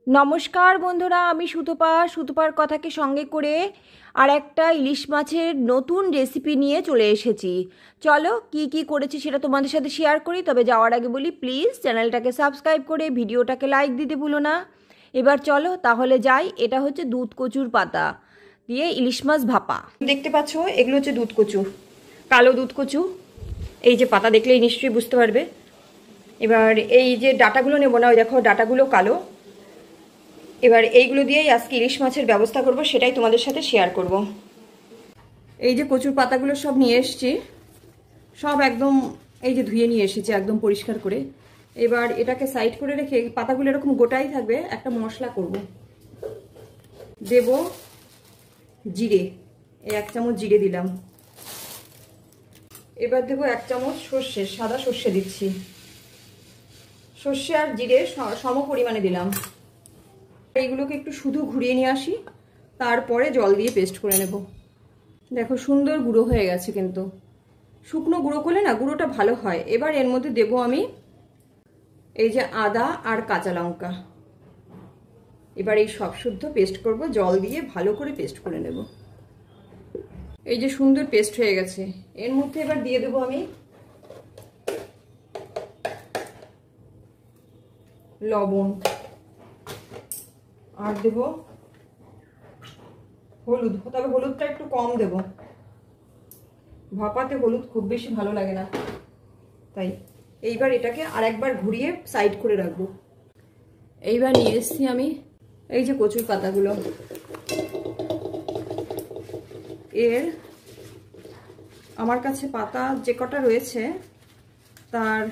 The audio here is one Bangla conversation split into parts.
নমস্কার বন্ধুরা, আমি সুতপার কথাকে সঙ্গে করে আর একটা ইলিশ মাছের নতুন রেসিপি নিয়ে চলে এসেছি। চলো কি কি করেছি সেটা তোমাদের সাথে শেয়ার করি। তবে যাওয়ার আগে বলি, প্লিজ চ্যানেলটাকে সাবস্ক্রাইব করে ভিডিওটাকে লাইক দিতে ভুলো না। এবার চলো তাহলে যাই। এটা হচ্ছে দুধ কচুর পাতা দিয়ে ইলিশ মাছ ভাপা। দেখতে পাচ্ছ, এগুলো হচ্ছে দুধ কচু, কালো দুধ কচু। এই যে পাতা দেখলেই নিশ্চয়ই বুঝতে পারবে। এবার এই যে ডাটাগুলো নেবো না, ওই দেখো ডাটাগুলো কালো। এবার এইগুলো দিয়েই আজকে ইলিশ মাছের ব্যবস্থা করব, সেটাই তোমাদের সাথে শেয়ার করব। এই যে কচুর পাতাগুলো সব নিয়ে এসেছি, সব একদম এই যে ধুয়ে নিয়ে এসেছি একদম পরিষ্কার করে। এবার এটাকে সাইড করে রেখে, পাতাগুলো এরকম গোটাই থাকবে, একটা মশলা করব। দেব জিরে, এই 1 চামচ জিরে দিলাম। এবার দেবো 1 চামচ সর্ষে, সাদা সর্ষে দিচ্ছি। সর্ষে আর জিরে সম পরিমাণে দিলাম। এইগুলোকে একটু শুধু ঘুরিয়ে নিয়ে আসি, তারপরে জল দিয়ে পেস্ট করে নেব। দেখো সুন্দর গুঁড়ো হয়ে গেছে, কিন্তু শুকনো গুঁড়ো করলে না গুঁড়োটা ভালো হয়। এবার এর মধ্যে দেব আমি এই যে আদা আর কাঁচা লঙ্কা। এবার এই সব শুদ্ধ পেস্ট করব, জল দিয়ে ভালো করে পেস্ট করে নেব। এই যে সুন্দর পেস্ট হয়ে গেছে, এর মধ্যে এবার দিয়ে দেব আমি লবণ, আর দেব হলুদ। তবে হলুদটা একটু কম দেব, ভাপাতে হলুদ খুব বেশি ভালো লাগে না, তাই। এইবার এটাকে আর একবার ঘুরিয়ে সাইড করে রাখবো। এইবার নিয়ে এসছি আমি এই যে কচুর পাতাগুলো। এর আমার কাছে পাতা যে কটা রয়েছে তার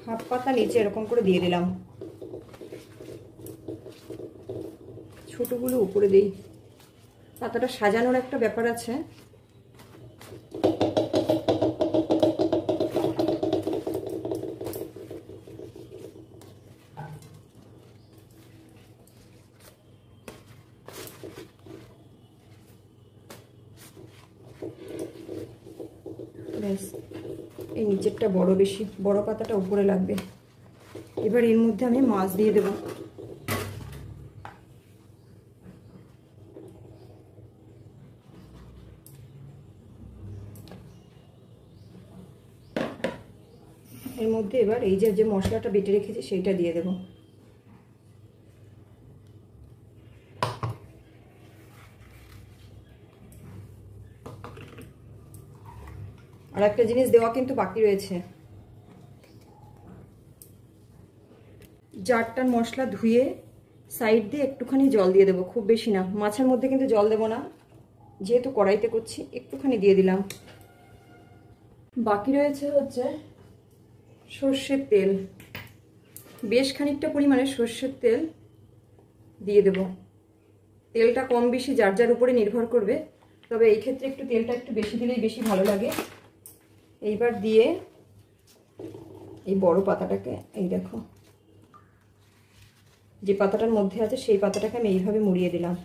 হাফ পাতা নিচে এরকম করে দিয়ে দিলাম, ছোটগুলো উপরে দিই। পাতাটা সাজানোর একটা ব্যাপার আছে। ব্যাস, এই নিচেরটা বেশি বড় পাতাটা উপরে লাগবে। এবার এর মধ্যে আমি মাছ দিয়ে দেব। এর মধ্যে এবার এই যে মশলাটা বেটে রেখেছি সেইটা দিয়ে দেব। আর একটা জিনিস দেওয়া কিন্তু বাকি রয়েছে, জারটার মশলা ধুয়ে সাইড দিয়ে একটুখানি জল দিয়ে দেবো, খুব বেশি না। মাছের মধ্যে কিন্তু জল দেবো না, যেহেতু কড়াইতে করছি একটুখানি দিয়ে দিলাম। বাকি রয়েছে হচ্ছে সর্ষের তেল, বেশ খানিকটা পরিমাণে সর্ষের তেল দিয়ে দেব। তেলটা কম বেশি যার যার উপরে নির্ভর করবে, তবে এই ক্ষেত্রে একটু তেলটা একটু বেশি দিলেই বেশি ভালো লাগে। এইবার দিয়ে এই বড় পাতাটাকে, এই দেখো যে পাতাটার মধ্যে আছে সেই পাতাটাকে আমি এইভাবে মুড়িয়ে দিলাম।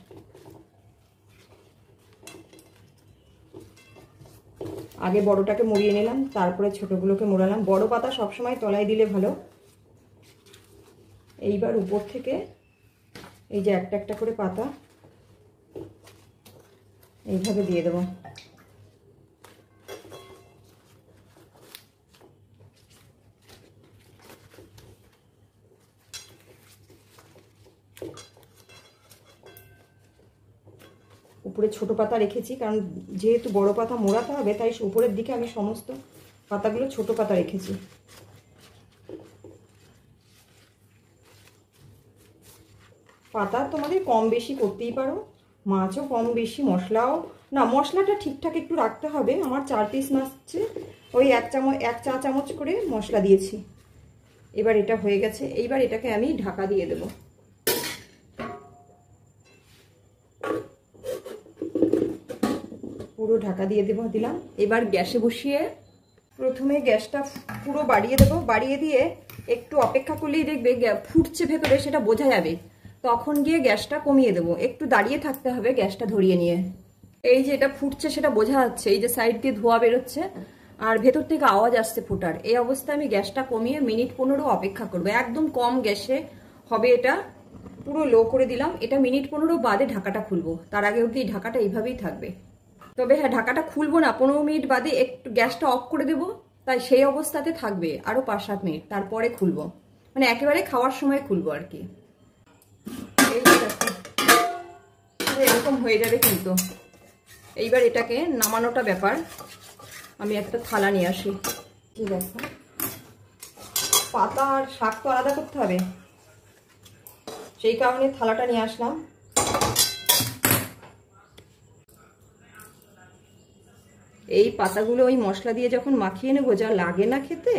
আগে বড়টাকে মুড়িয়ে নিলাম, তারপরে ছোটগুলোকে মোড়ালাম। বড় পাতা সবসময় তলায় দিলে ভালো। এইবার উপর থেকে এই যে একটা একটা করে পাতা এইভাবে দিয়ে দেবো। উপরে ছোট পাতা রেখেছি, কারণ যেহেতু বড় পাতা মোড়াতে হবে, তাই উপরের দিকে আমি সমস্ত পাতাগুলো ছোট পাতা রেখেছি। পাতা তোমাদের কম বেশি করতেই পারো, মাছও কম বেশি, মশলাও না, মশলাটা ঠিকঠাক একটু রাখতে হবে। আমার 4 পিস মাছে ওই 1 চা চামচ করে মশলা দিয়েছি। এবার এটা হয়ে গেছে, এইবার এটাকে আমি ঢাকা দিয়ে দেব। পুরো ঢাকা দিয়ে দিলাম। এবার গ্যাসে বসিয়ে প্রথমে গ্যাসটা পুরো বাড়িয়ে দেবো। বাড়িয়ে দিয়ে একটু অপেক্ষা করলেই দেখবে ফুটছে ভেতরে, সেটা বোঝা যাবে। তখন গিয়ে গ্যাসটা কমিয়ে দেবো, একটু দাঁড়িয়ে থাকতে হবে গ্যাসটা ধরিয়ে নিয়ে। এই যে এটা ফুটছে সেটা বোঝা যাচ্ছে, এই যে সাইড দিয়ে ধোঁয়া বেরোচ্ছে। আর ভেতর থেকে আওয়াজ আসছে ফোটার। এই অবস্থায় আমি গ্যাসটা কমিয়ে মিনিট 15 অপেক্ষা করবো। একদম কম গ্যাসে হবে এটা, পুরো লো করে দিলাম। এটা মিনিট 15 বাদে ঢাকাটা খুলবো, তার আগে অবধি ঢাকাটা এইভাবেই থাকবে। তবে হ্যাঁ, ঢাকাটা খুলবো না, 15 মিনিট বাদে একটু গ্যাসটা অফ করে দেবো, তাই সেই অবস্থাতে থাকবে আরো 5-7 মিনিট, তারপরে খুলবো, মানে একেবারে খাওয়ার সময় খুলবো আর কি। এই এরকম হয়ে যাবে কিন্তু। এইবার এটাকে নামানোটা ব্যাপার। আমি একটা থালা নিয়ে আসি। ঠিক আছে, পাতা আর শাক তো আলাদা করতে হবে, সেই কারণে থালাটা নিয়ে আসলাম। এই পাতাগুলো ওই মশলা দিয়ে যখন মাখিয়ে নেবো, যা লাগে না খেতে।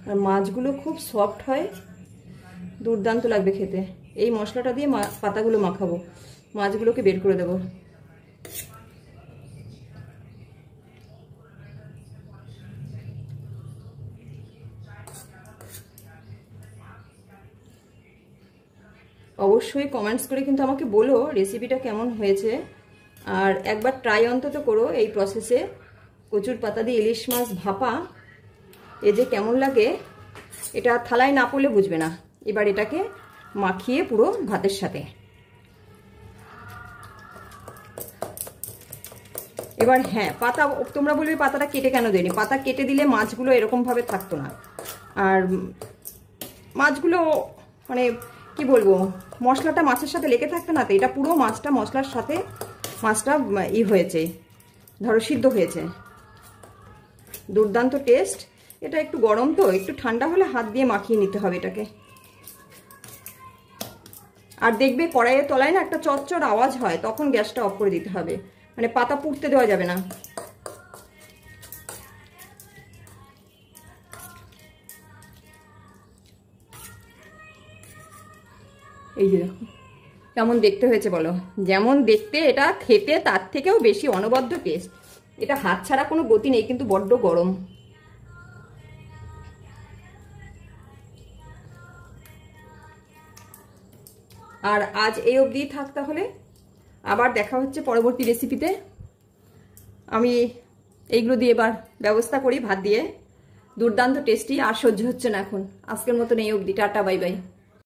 আর মাছগুলো খুব সফট হয়, দুর্দান্ত লাগবে খেতে। এই মশলাটা দিয়ে পাতাগুলো মাখাবো, মাছগুলোকে বের করে দেবো। অবশ্যই কমেন্টস করে কিন্তু আমাকে বলো রেসিপিটা কেমন হয়েছে, আর একবার ট্রাই অন্তত করো এই প্রসেসে। কচুর পাতা দিয়ে ইলিশ মাছ ভাপা, এ যে কেমন লাগে এটা থালায় না পড়লে বুঝবে না। এবার এটাকে মাখিয়ে পুরো ভাতের সাথে। এবার হ্যাঁ, পাতা তোমরা বলবে পাতাটা কেটে কেন দেয়নি। পাতা কেটে দিলে মাছগুলো এরকমভাবে থাকতো না, আর মাছগুলো মানে কি বলবো, মশলাটা মাছের সাথে লেগে থাকতো না, তো এটা পুরো মাছটা মশলার সাথে মাছটা হয়েছে, ধরো সিদ্ধ হয়েছে। দুর্দান্ত টেস্ট। এটা একটু গরম তো, একটু ঠান্ডা হলে হাত দিয়ে মাখিয়ে নিতে হবে এটাকে। আর দেখবে কড়াইয়ের তলায় না একটা চটচট আওয়াজ হয়, তখন গ্যাসটা অফ করে দিতে হবে, মানে পাতা পুড়তে দেওয়া যাবে না। এই যে দেখো কেমন দেখতে হয়েছে বলো। যেমন দেখতে, এটা খেতে তার থেকেও বেশি অনবদ্য টেস্ট। এটা হাত ছাড়া কোনো গতি নেই, কিন্তু বড্ড গরম। আর আজ এই অবধি থাক তাহলে, আবার দেখা হচ্ছে পরবর্তী রেসিপিতে। আমি এইগুলো দিয়ে এবার ব্যবস্থা করি ভাত দিয়ে। দুর্দান্ত টেস্টি, আর সহ্য হচ্ছে না এখন। আজকের মতন এই অবধি, টাটা বাই বাই।